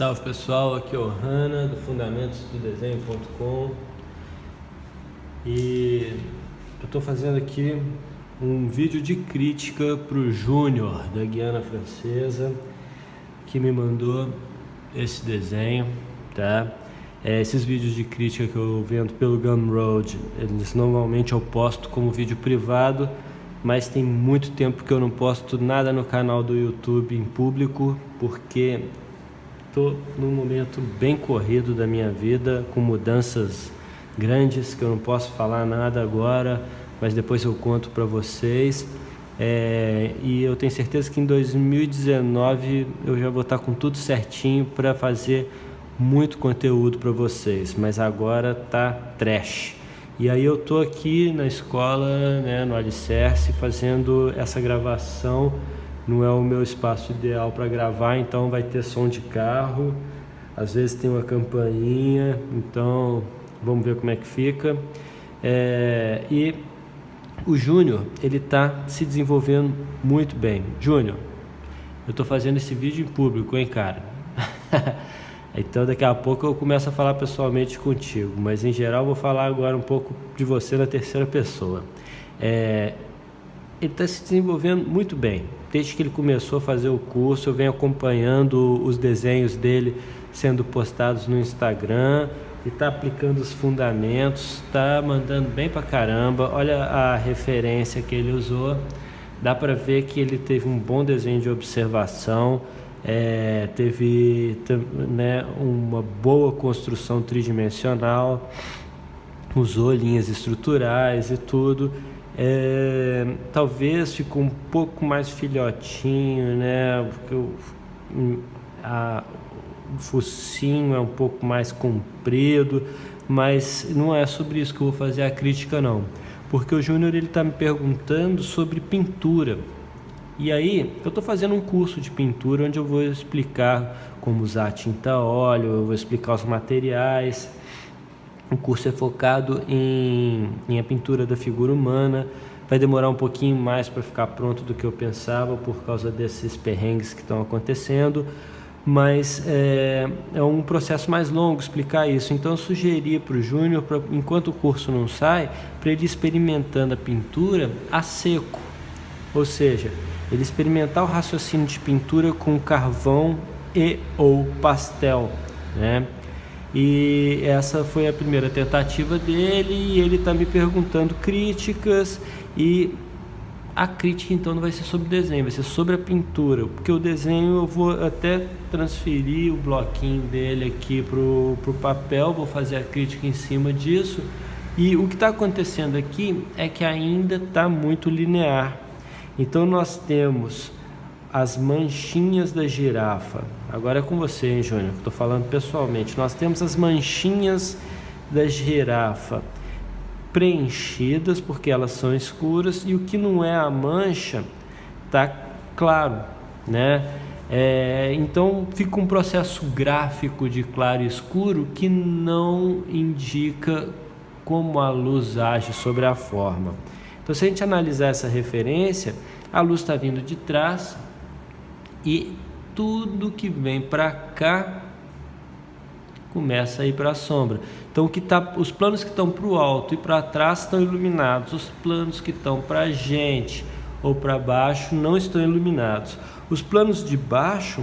Salve pessoal, aqui é o Hanna do fundamentosdodesenho.com e eu estou fazendo aqui um vídeo de crítica para o Júnior da Guiana Francesa, que me mandou esse desenho, tá? Esses vídeos de crítica que eu vendo pelo Gumroad, eles normalmente eu posto como vídeo privado, mas tem muito tempo que eu não posto nada no canal do YouTube em público, porque estou num momento bem corrido da minha vida, com mudanças grandes que eu não posso falar nada agora, mas depois eu conto para vocês. E eu tenho certeza que em 2019 eu já vou estar com tudo certinho para fazer muito conteúdo para vocês, mas agora tá trash. E aí eu tô aqui na escola, né, no Alicerce, fazendo essa gravação. Não é o meu espaço ideal para gravar, então vai ter som de carro, às vezes tem uma campainha, então vamos ver como é que fica. E o Júnior, ele está se desenvolvendo muito bem. Júnior, eu estou fazendo esse vídeo em público, hein, cara? Então daqui a pouco eu começo a falar pessoalmente contigo, mas em geral eu vou falar agora um pouco de você na terceira pessoa. Ele está se desenvolvendo muito bem. Desde que ele começou a fazer o curso, eu venho acompanhando os desenhos dele sendo postados no Instagram e está aplicando os fundamentos, está mandando bem pra caramba. Olha a referência que ele usou, dá para ver que ele teve um bom desenho de observação, teve, né, uma boa construção tridimensional, usou linhas estruturais e tudo. Talvez ficou um pouco mais filhotinho, né? Porque o focinho é um pouco mais comprido, mas não é sobre isso que eu vou fazer a crítica, não. Porque o Júnior, ele está me perguntando sobre pintura. E aí, eu estou fazendo um curso de pintura onde eu vou explicar como usar a tinta óleo, eu vou explicar os materiais. O curso é focado em a pintura da figura humana. Vai demorar um pouquinho mais para ficar pronto do que eu pensava por causa desses perrengues que estão acontecendo, mas é um processo mais longo explicar isso. Então eu sugeri para o Júnior, enquanto o curso não sai, para ele ir experimentando a pintura a seco, ou seja, ele experimentar o raciocínio de pintura com carvão e ou pastel, né? E essa foi a primeira tentativa dele, e ele está me perguntando críticas, e a crítica então não vai ser sobre o desenho, vai ser sobre a pintura, porque o desenho eu vou até transferir o bloquinho dele aqui pro papel, vou fazer a crítica em cima disso. E o que está acontecendo aqui é que ainda está muito linear. Então nós temos as manchinhas da girafa. Agora é com você, hein, Júnior? Estou falando pessoalmente. Nós temos as manchinhas da girafa preenchidas, porque elas são escuras, e o que não é a mancha está claro, né? Então fica um processo gráfico de claro e escuro que não indica como a luz age sobre a forma. Então, se a gente analisar essa referência, a luz está vindo de trás, e tudo que vem para cá começa a ir para a sombra. Então os planos que estão para o alto e para trás estão iluminados, os planos que estão para a gente ou para baixo não estão iluminados. Os planos de baixo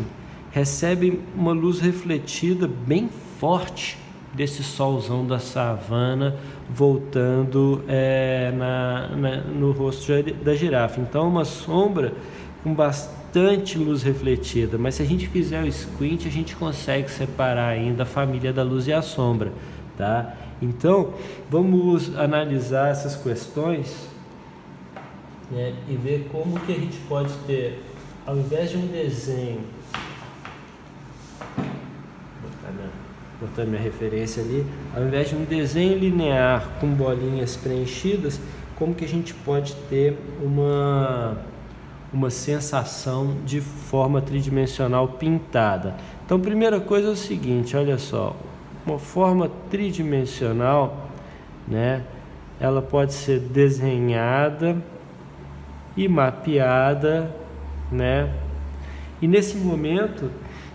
recebem uma luz refletida bem forte desse solzão da savana voltando no rosto da girafa. Então uma sombra com bastante luz refletida, mas se a gente fizer o squint, a gente consegue separar ainda a família da luz e a sombra, tá? Então vamos analisar essas questões, né, e ver como que a gente pode ter, ao invés de um desenho, botar minha referência ali, ao invés de um desenho linear com bolinhas preenchidas, como que a gente pode ter uma sensação de forma tridimensional pintada. Então, primeira coisa é o seguinte, olha só, uma forma tridimensional, né, ela pode ser desenhada e mapeada, né, e nesse momento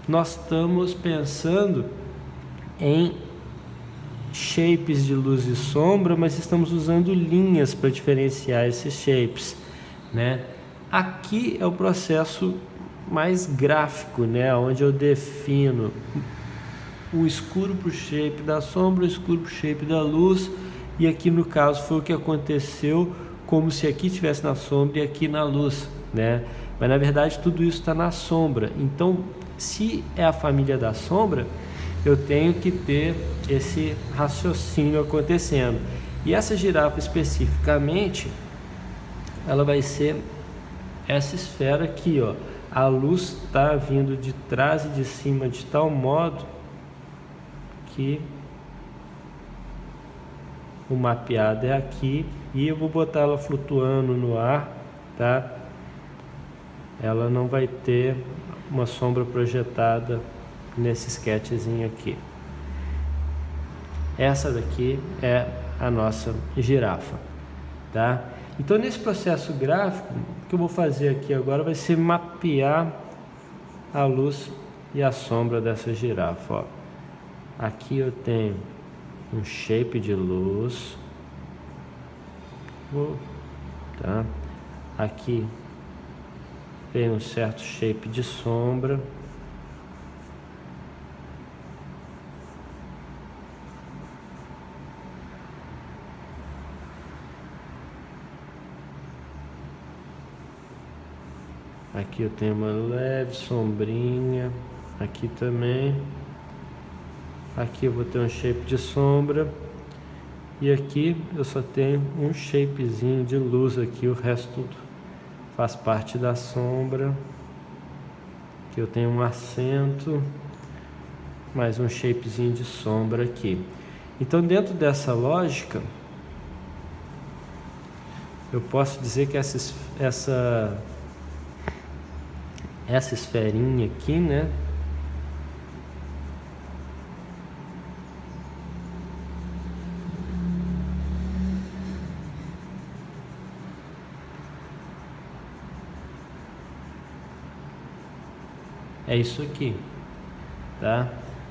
nós estamos pensando em shapes de luz e sombra, mas estamos usando linhas para diferenciar esses shapes, né? Aqui é o processo mais gráfico, né? Onde eu defino o escuro para o shape da sombra, o escuro para o shape da luz, e aqui no caso foi o que aconteceu, como se aqui estivesse na sombra e aqui na luz, né? Mas na verdade tudo isso está na sombra. Então, se é a família da sombra, eu tenho que ter esse raciocínio acontecendo. E essa girafa especificamente, ela vai ser essa esfera aqui, ó. A luz está vindo de trás e de cima de tal modo que o mapeado é aqui, e eu vou botar ela flutuando no ar, tá? Ela não vai ter uma sombra projetada nesse sketchzinho aqui. Essa daqui é a nossa girafa, tá? Então, nesse processo gráfico, o que eu vou fazer aqui agora vai ser mapear a luz e a sombra dessa girafa, ó. Aqui eu tenho um shape de luz, tá? Aqui tem um certo shape de sombra. Aqui eu tenho uma leve sombrinha, aqui também. Aqui eu vou ter um shape de sombra, e aqui eu só tenho um shapezinho de luz aqui, o resto tudo faz parte da sombra. Aqui eu tenho um acento, mais um shapezinho de sombra aqui. Então, dentro dessa lógica, eu posso dizer que essa esferinha aqui, né, é isso aqui, tá?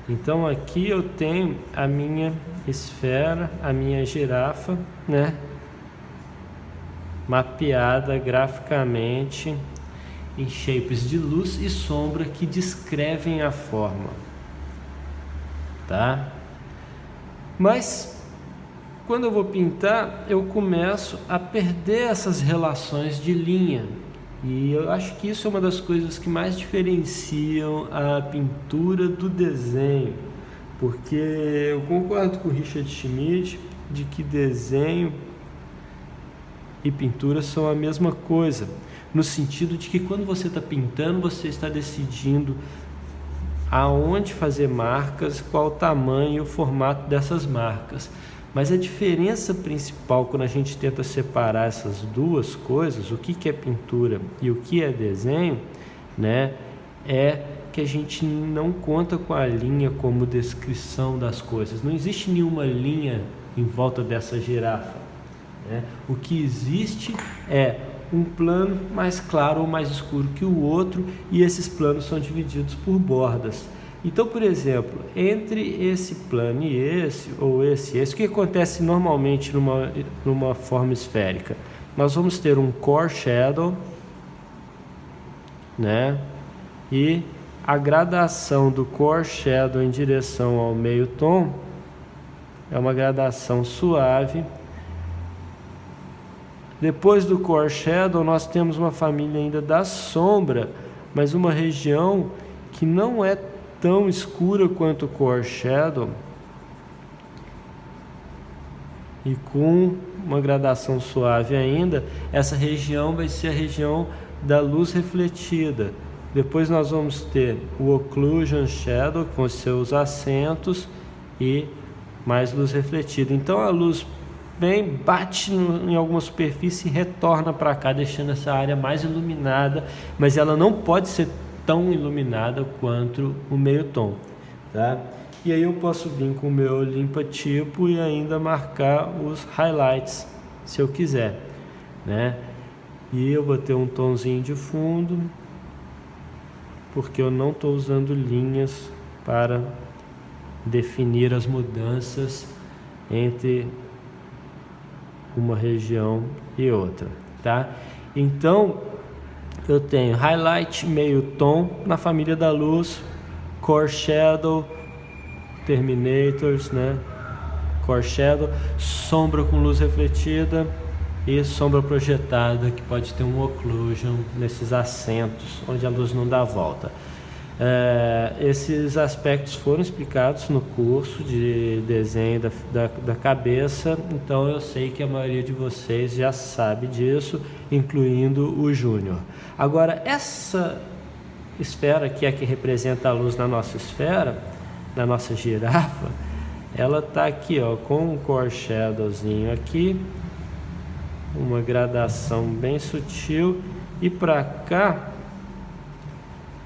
Então aqui eu tenho a minha esfera, a minha girafa, né, mapeada graficamente em shapes de luz e sombra que descrevem a forma, tá? Mas quando eu vou pintar, eu começo a perder essas relações de linha. E eu acho que isso é uma das coisas que mais diferenciam a pintura do desenho, porque eu concordo com o Richard Schmid de que desenho e pintura são a mesma coisa, no sentido de que quando você está pintando, você está decidindo aonde fazer marcas, qual o tamanho e o formato dessas marcas. Mas a diferença principal quando a gente tenta separar essas duas coisas, o que é pintura e o que é desenho, né, é que a gente não conta com a linha como descrição das coisas. Não existe nenhuma linha em volta dessa girafa, né? O que existe é um plano mais claro ou mais escuro que o outro, e esses planos são divididos por bordas. Então, por exemplo, entre esse plano e esse, ou esse, o que acontece normalmente numa forma esférica? Nós vamos ter um core shadow, né? E a gradação do core shadow em direção ao meio tom é uma gradação suave. Depois do core shadow, nós temos uma família ainda da sombra, mas uma região que não é tão escura quanto o core shadow e com uma gradação suave ainda. Essa região vai ser a região da luz refletida. Depois nós vamos ter o occlusion shadow, que vão ser os acentos, e mais luz refletida. Então a luz bem bate em alguma superfície e retorna para cá, deixando essa área mais iluminada, mas ela não pode ser tão iluminada quanto o meio tom, tá? E aí eu posso vir com o meu limpa-tipo e ainda marcar os highlights, se eu quiser, né? E eu vou ter um tomzinho de fundo, porque eu não estou usando linhas para definir as mudanças entre uma região e outra, tá? Então eu tenho highlight, meio tom na família da luz, core shadow, terminators, né? Core shadow, sombra com luz refletida e sombra projetada, que pode ter um occlusion nesses acentos onde a luz não dá volta. Esses aspectos foram explicados no curso de desenho da cabeça, então eu sei que a maioria de vocês já sabe disso, incluindo o Júnior. Agora, essa esfera aqui é que representa a luz na nossa esfera, na nossa girafa, ela está aqui, ó, com um core shadowzinho aqui, uma gradação bem sutil, e para cá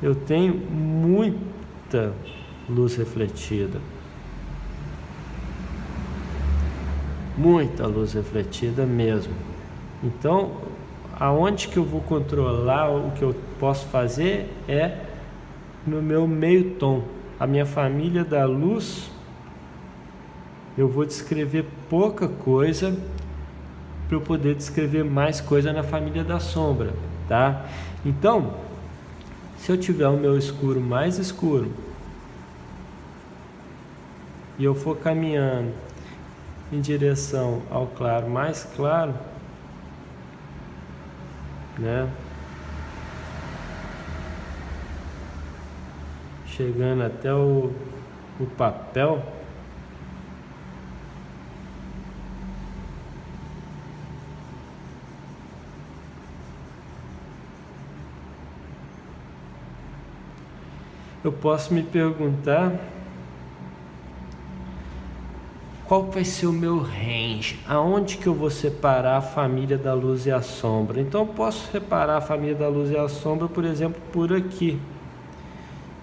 eu tenho muita luz refletida, muita luz refletida mesmo. Então, aonde que eu vou controlar, o que eu posso fazer é no meu meio tom. A minha família da luz, eu vou descrever pouca coisa para eu poder descrever mais coisa na família da sombra, tá? Então, se eu tiver o meu escuro mais escuro e eu for caminhando em direção ao claro mais claro, né? Chegando até o papel, eu posso me perguntar qual vai ser o meu range, aonde que eu vou separar a família da luz e a sombra. Então eu posso separar a família da luz e a sombra, por exemplo, por aqui,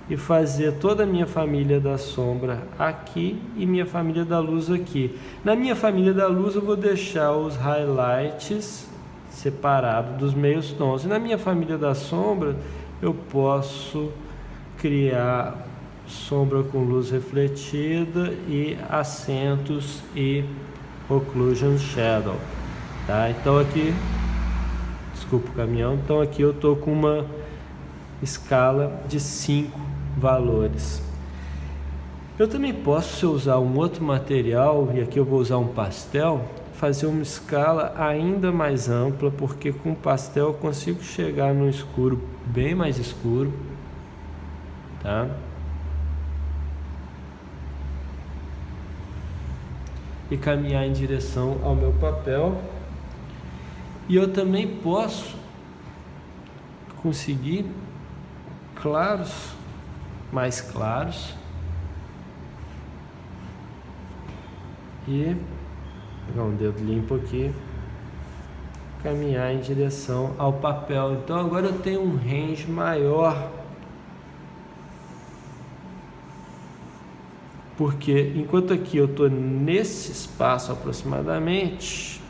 e fazer toda a minha família da sombra aqui e minha família da luz aqui. Na minha família da luz eu vou deixar os highlights separados dos meios tons, e na minha família da sombra eu posso criar sombra com luz refletida e acentos e occlusion shadow, tá? Então aqui, desculpa o caminhão, então aqui eu tô com uma escala de 5 valores. Eu também posso, se eu usar um outro material, e aqui eu vou usar um pastel, fazer uma escala ainda mais ampla, porque com pastel eu consigo chegar no escuro bem mais escuro, tá? E caminhar em direção ao meu papel. E eu também posso conseguir claros, mais claros, e pegar um dedo limpo aqui, caminhar em direção ao papel. Então agora eu tenho um range maior, porque enquanto aqui eu estou nesse espaço aproximadamente,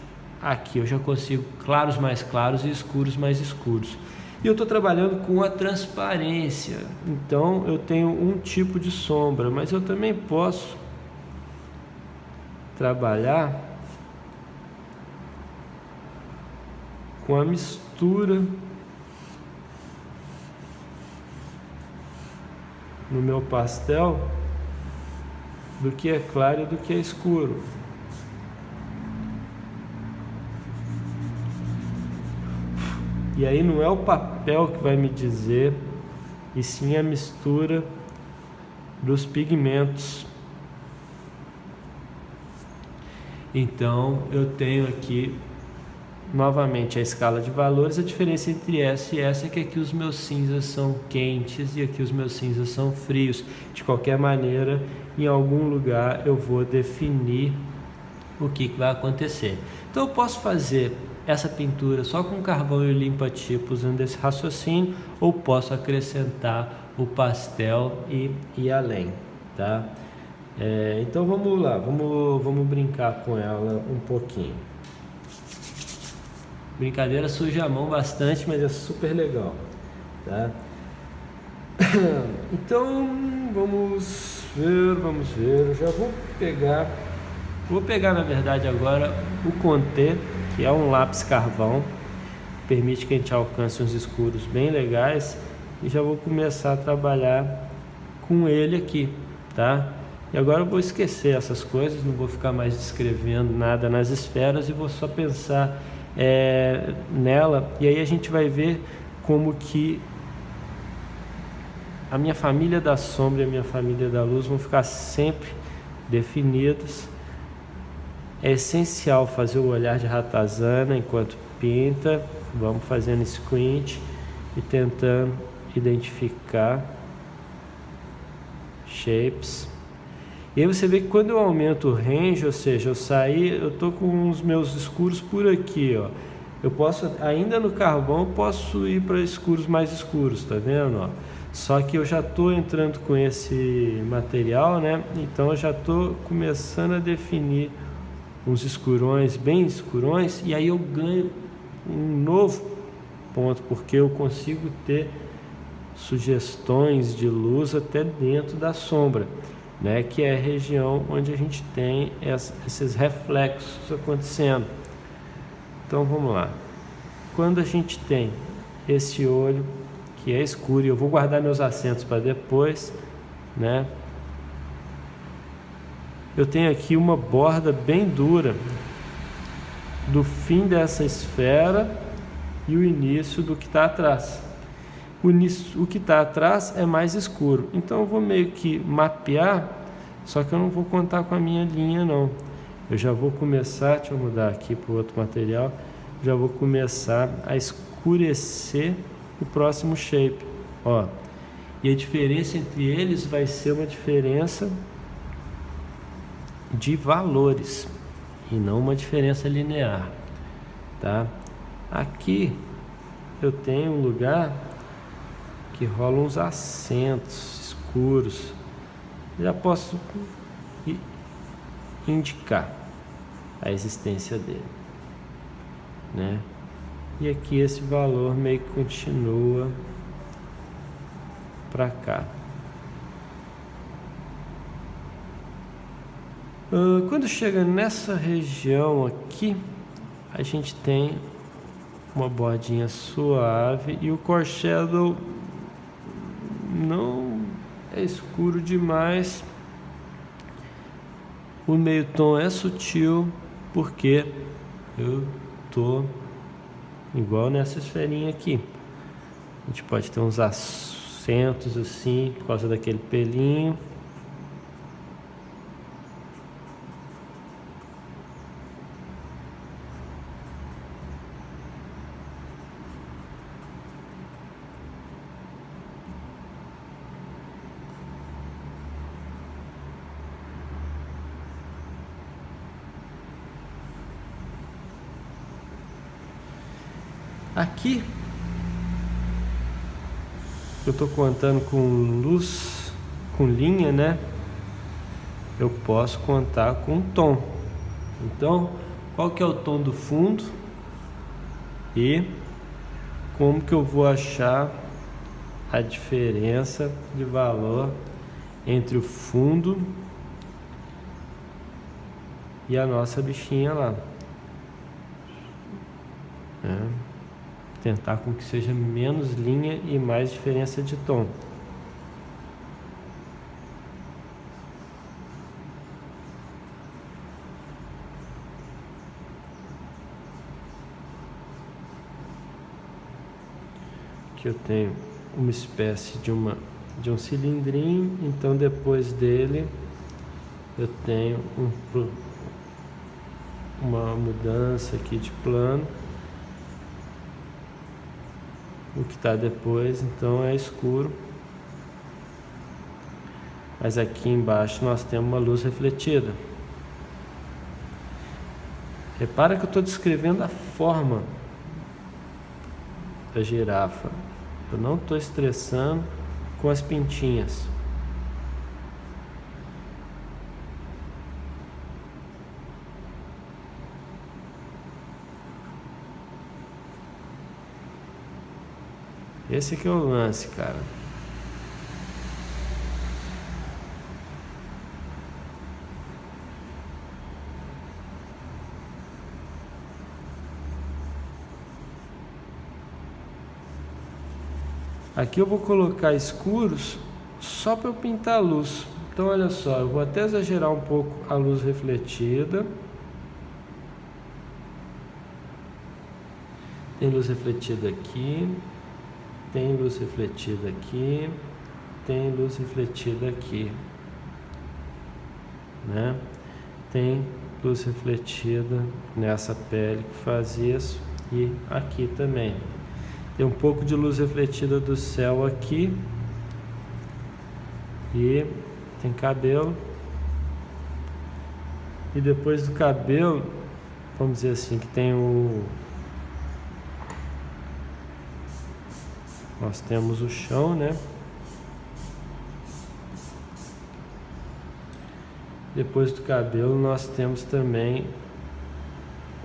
aqui eu já consigo claros mais claros e escuros mais escuros. E eu estou trabalhando com a transparência, então eu tenho um tipo de sombra, mas eu também posso trabalhar com a mistura no meu pastel do que é claro e do que é escuro. E aí não é o papel que vai me dizer, e sim a mistura dos pigmentos. Então eu tenho aqui novamente a escala de valores. A diferença entre essa e essa é que aqui os meus cinzas são quentes e aqui os meus cinzas são frios. De qualquer maneira, em algum lugar eu vou definir o que vai acontecer. Então eu posso fazer essa pintura só com carvão e limpa-tipo usando esse raciocínio, ou posso acrescentar o pastel e ir além, tá? Então vamos lá, vamos brincar com ela um pouquinho. Brincadeira suja a mão bastante, mas é super legal, tá? Então, vamos ver. Eu já vou pegar na verdade agora o Conté, que é um lápis carvão, permite que a gente alcance uns escuros bem legais, e já vou começar a trabalhar com ele aqui, tá? E agora eu vou esquecer essas coisas, não vou ficar mais descrevendo nada nas esferas e vou só pensar nela, e aí a gente vai ver como que a minha família da sombra e a minha família da luz vão ficar sempre definidas. É essencial fazer o olhar de Ratazana enquanto pinta. Vamos fazendo squint e tentando identificar shapes. E aí você vê que quando eu aumento o range, ou seja, eu tô com os meus escuros por aqui, ó. Eu posso, ainda no carvão, eu posso ir para escuros mais escuros, tá vendo, ó? Só que eu já tô entrando com esse material, né? Então eu já tô começando a definir uns escurões, bem escurões, e aí eu ganho um novo ponto, porque eu consigo ter sugestões de luz até dentro da sombra, né? Que é a região onde a gente tem esses reflexos acontecendo. Então vamos lá. Quando a gente tem esse olho que é escuro, e eu vou guardar meus acentos para depois, né? Eu tenho aqui uma borda bem dura do fim dessa esfera e o início do que está atrás. O que está atrás é mais escuro, então eu vou meio que mapear, só que eu não vou contar com a minha linha não. Eu já vou começar, deixa eu mudar aqui para o outro material, já vou começar a escurecer o próximo shape, ó. E a diferença entre eles vai ser uma diferença de valores e não uma diferença linear, tá? Aqui eu tenho um lugar que rola uns acentos escuros, já posso indicar a existência dele, né? E aqui esse valor meio que continua para cá. Quando chega nessa região aqui, a gente tem uma bordinha suave e o Core Shadow não é escuro demais. O meio tom é sutil porque eu tô igual nessa esferinha aqui. A gente pode ter uns acentos assim por causa daquele pelinho. Aqui eu estou contando com luz, com linha, né? Eu posso contar com tom. Então, qual que é o tom do fundo e como que eu vou achar a diferença de valor entre o fundo e a nossa bichinha lá, né? Tentar com que seja menos linha e mais diferença de tom. Aqui eu tenho uma espécie de um cilindrinho, então depois dele eu tenho uma mudança aqui de plano. O que está depois então é escuro, mas aqui embaixo nós temos uma luz refletida. Repara que eu estou descrevendo a forma da girafa, eu não estou estressando com as pintinhas. Esse aqui é o lance, cara. Aqui eu vou colocar escuros só para eu pintar a luz. Então olha só, eu vou até exagerar um pouco a luz refletida. Tem luz refletida aqui, tem luz refletida aqui, tem luz refletida aqui, né? Tem luz refletida nessa pele que faz isso e aqui também. Tem um pouco de luz refletida do céu aqui e tem cabelo. E depois do cabelo, vamos dizer assim, que tem nós temos o chão, né? Depois do cabelo nós temos também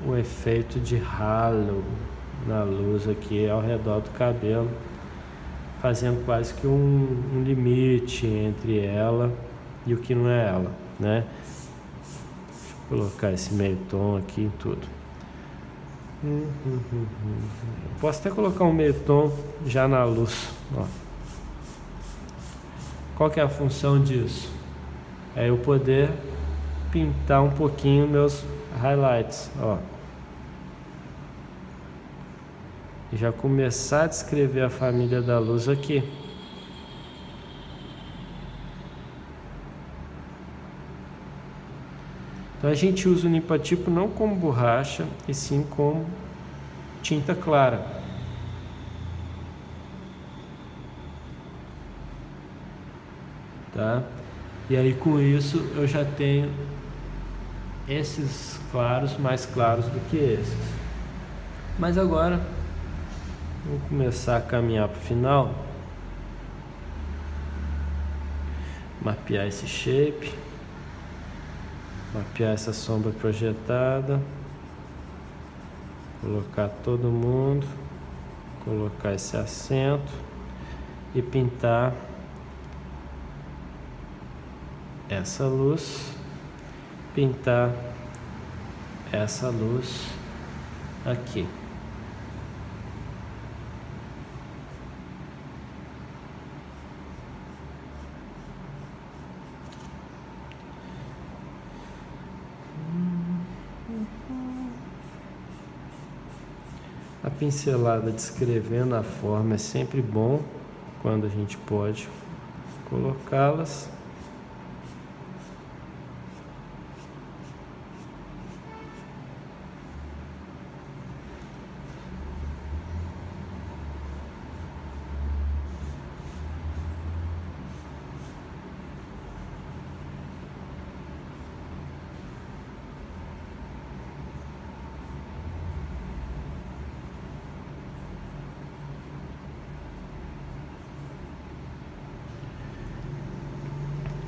o efeito de halo na luz aqui ao redor do cabelo, fazendo quase que um limite entre ela e o que não é ela, né? Vou colocar esse meio tom aqui em tudo. Posso até colocar um meio tom já na luz, ó. Qual que é a função disso? É eu poder pintar um pouquinho meus highlights, ó. E já começar a descrever a família da luz aqui. Então a gente usa o limpa-tipo não como borracha, e sim como tinta clara. Tá? E aí com isso eu já tenho esses claros mais claros do que esses. Mas agora vou começar a caminhar para o final. Mapear esse shape. Mapear essa sombra projetada. Colocar todo mundo. Colocar esse acento. E pintar essa luz. Pintar essa luz aqui. A pincelada descrevendo a forma é sempre bom quando a gente pode colocá-las.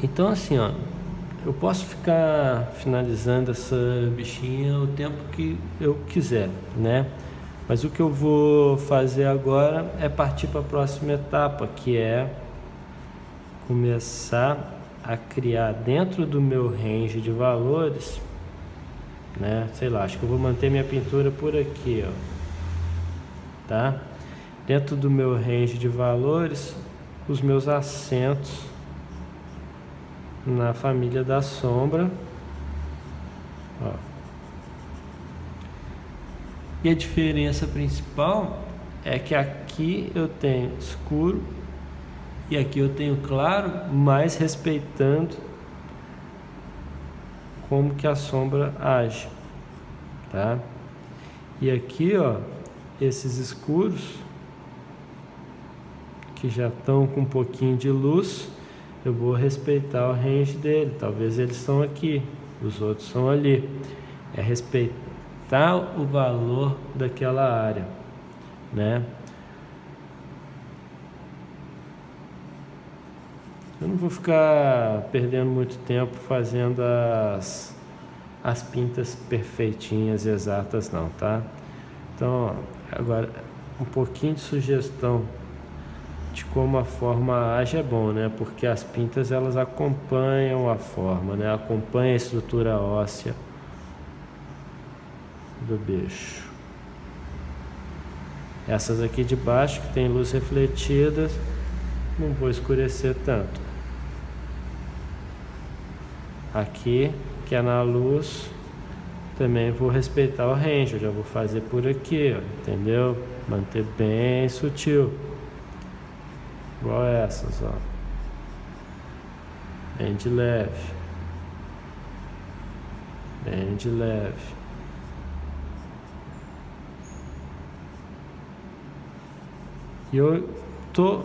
Então assim, ó, eu posso ficar finalizando essa bichinha o tempo que eu quiser, né? Mas o que eu vou fazer agora é partir para a próxima etapa, que é começar a criar dentro do meu range de valores, né? Sei lá, acho que eu vou manter minha pintura por aqui, ó, tá? Dentro do meu range de valores, os meus acentos na família da sombra, ó. E a diferença principal é que aqui eu tenho escuro e aqui eu tenho claro, mas respeitando como que a sombra age, tá? E aqui, ó, esses escuros que já estão com um pouquinho de luz, eu vou respeitar o range dele. Talvez eles estão aqui, os outros são ali. É respeitar o valor daquela área, né? Eu não vou ficar perdendo muito tempo fazendo as pintas perfeitinhas, exatas não, tá? Então, agora um pouquinho de sugestão de como a forma age é bom, né? Porque as pintas elas acompanham a forma, né? Acompanham a estrutura óssea do bicho. Essas aqui de baixo, que tem luz refletida, não vou escurecer tanto. Aqui, que é na luz, também vou respeitar o range, eu já vou fazer por aqui, ó, entendeu? Manter bem sutil. Igual essas, ó. Bem de leve. Bem de leve. E eu tô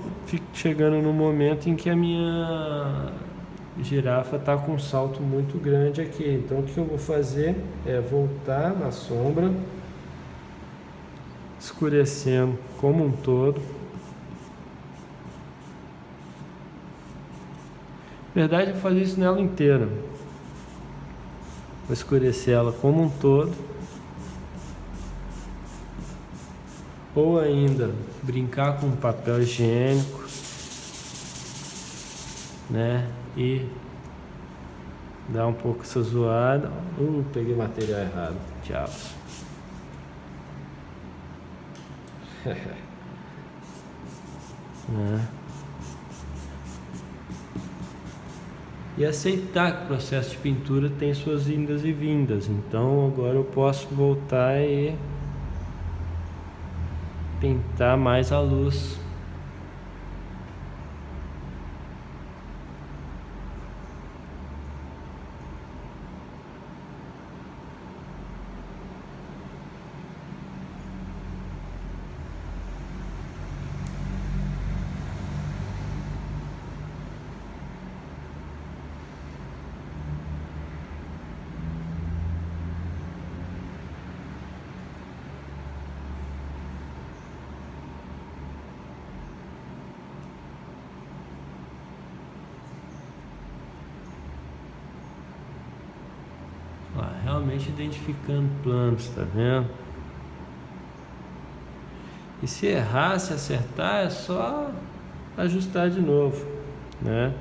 chegando no momento em que a minha girafa tá com um salto muito grande aqui. Então o que eu vou fazer é voltar na sombra, escurecendo como um todo. Na verdade, eu vou fazer isso nela inteira. Vou escurecer ela como um todo. Ou ainda brincar com papel higiênico, né? E dar um pouco essa zoada. Peguei material errado. Diabos. E aceitar que o processo de pintura tem suas indas e vindas. Então agora eu posso voltar e pintar mais a luz. Realmente identificando planos, tá vendo? E se errar, se acertar, é só ajustar de novo, né?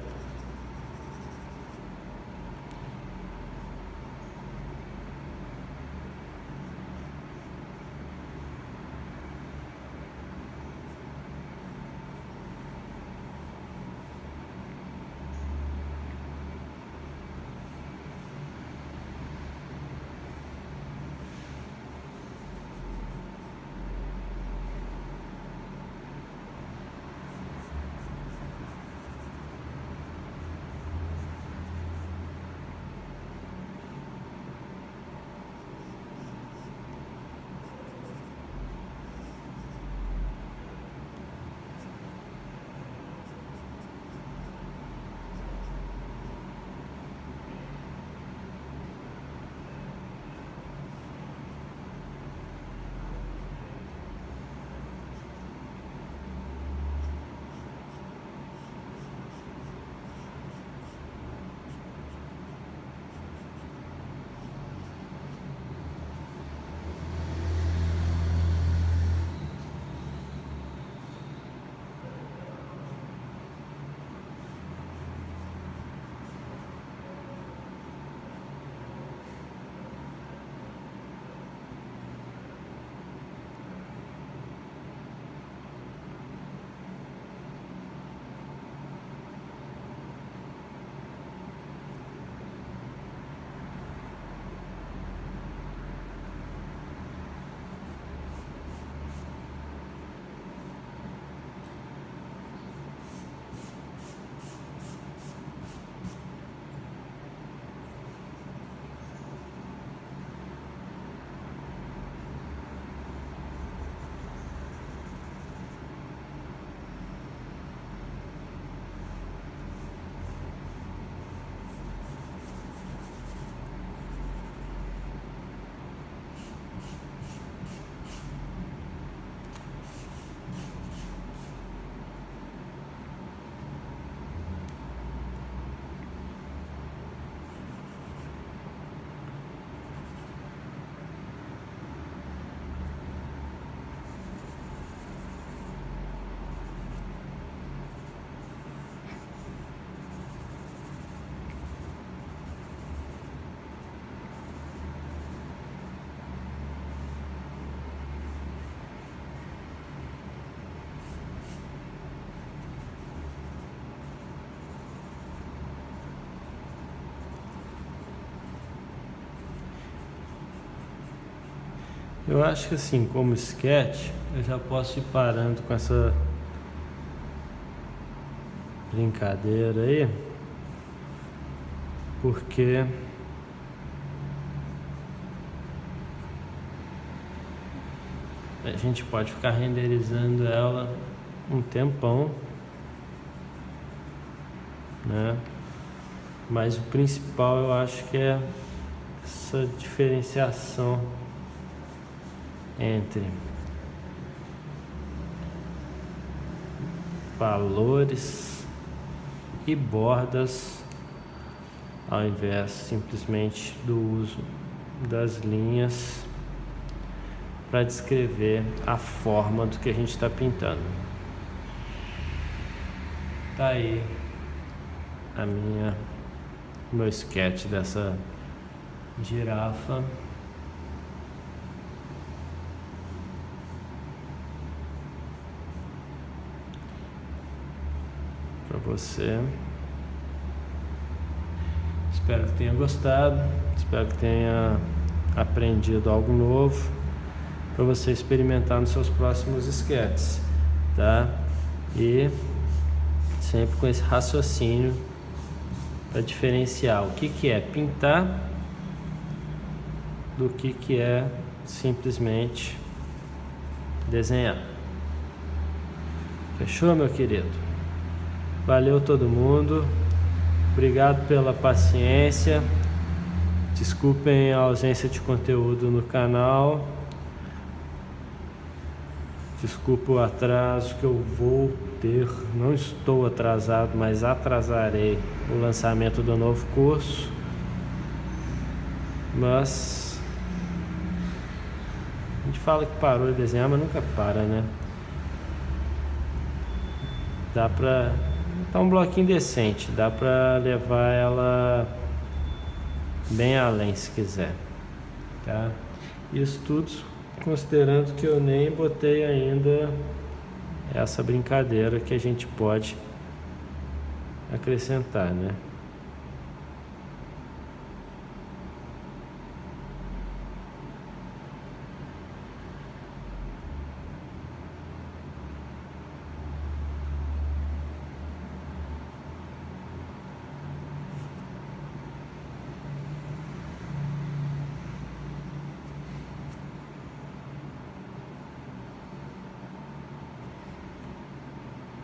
Eu acho que assim, como sketch, eu já posso ir parando com essa brincadeira aí, porque a gente pode ficar renderizando ela um tempão, né? Mas o principal eu acho que é essa diferenciação entre valores e bordas, ao invés simplesmente do uso das linhas para descrever a forma do que a gente está pintando. Tá aí meu sketch dessa girafa. Para você. Espero que tenha gostado, espero que tenha aprendido algo novo para você experimentar nos seus próximos sketches, tá? E sempre com esse raciocínio para diferenciar o que é pintar do que é simplesmente desenhar. Fechou, meu querido? Valeu todo mundo. Obrigado pela paciência. Desculpem a ausência de conteúdo no canal. Desculpa o atraso que eu vou ter. Não estou atrasado, mas atrasarei o lançamento do novo curso. Mas a gente fala que parou de desenhar, mas nunca para, né? Dá pra... tá um bloquinho decente, dá pra levar ela bem além se quiser, tá? Isso tudo considerando que eu nem botei ainda essa brincadeira que a gente pode acrescentar, né?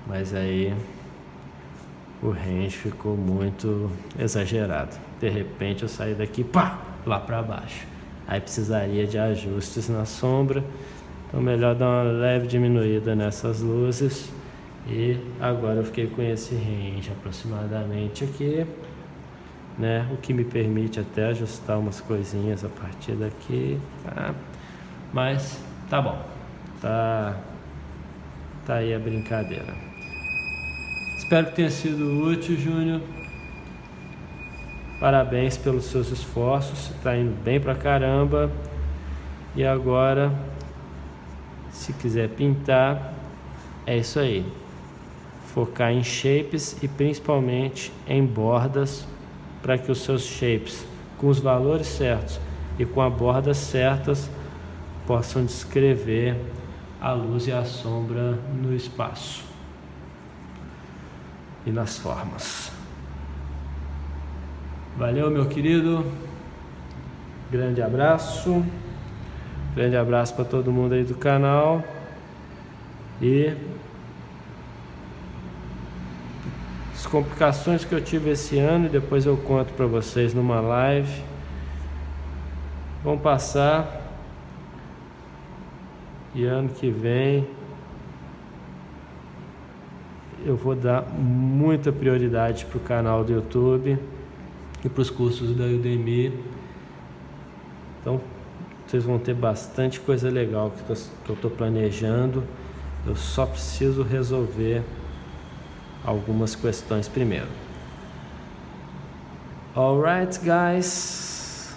Mas aí o range ficou muito exagerado. De repente eu saí daqui, pá, lá para baixo. Aí precisaria de ajustes na sombra. Então melhor dar uma leve diminuída nessas luzes. E agora eu fiquei com esse range aproximadamente aqui, né? O que me permite até ajustar umas coisinhas a partir daqui, tá? Mas tá bom. Tá aí a brincadeira. Espero que tenha sido útil, Júnior. Parabéns pelos seus esforços. Está indo bem pra caramba. E agora, se quiser pintar, é isso aí. Focar em shapes e principalmente em bordas, para que os seus shapes, com os valores certos e com as bordas certas, possam descrever a luz e a sombra no espaço e nas formas. Valeu, meu querido. Grande abraço. Grande abraço para todo mundo aí do canal. E as complicações que eu tive esse ano, e depois eu conto para vocês numa live, vão passar. E ano que vem eu vou dar muita prioridade para o canal do YouTube e para os cursos da Udemy. Então vocês vão ter bastante coisa legal que eu estou planejando. Eu só preciso resolver algumas questões primeiro. Alright, guys.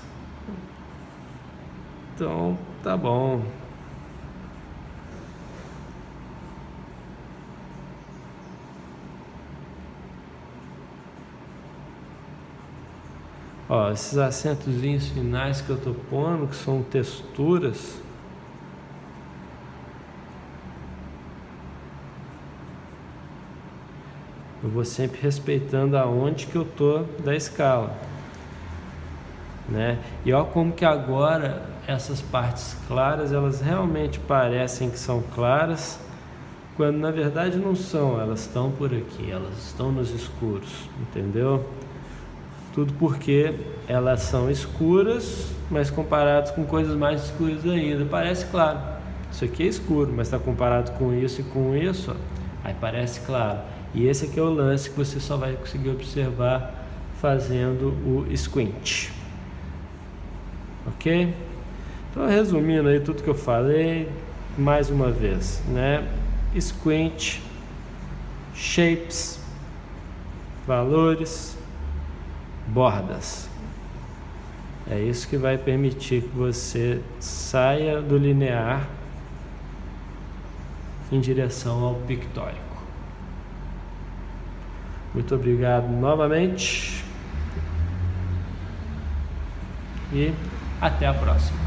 Então tá bom. Ó, esses acentozinhos finais que eu tô pondo, que são texturas, Eu vou sempre respeitando aonde que eu tô da escala, né? E olha como que agora essas partes claras, elas realmente parecem que são claras, quando na verdade não são. Elas estão por aqui, elas estão nos escuros, entendeu? Tudo porque elas são escuras, mas comparadas com coisas mais escuras ainda, parece claro. Isso aqui é escuro, mas está comparado com isso e com isso, ó, aí parece claro. E esse aqui é o lance que você só vai conseguir observar fazendo o squint. Ok? Então, resumindo aí tudo que eu falei, mais uma vez, né? Squint, shapes, valores, bordas. É isso que vai permitir que você saia do linear em direção ao pictórico. Muito obrigado novamente e até a próxima.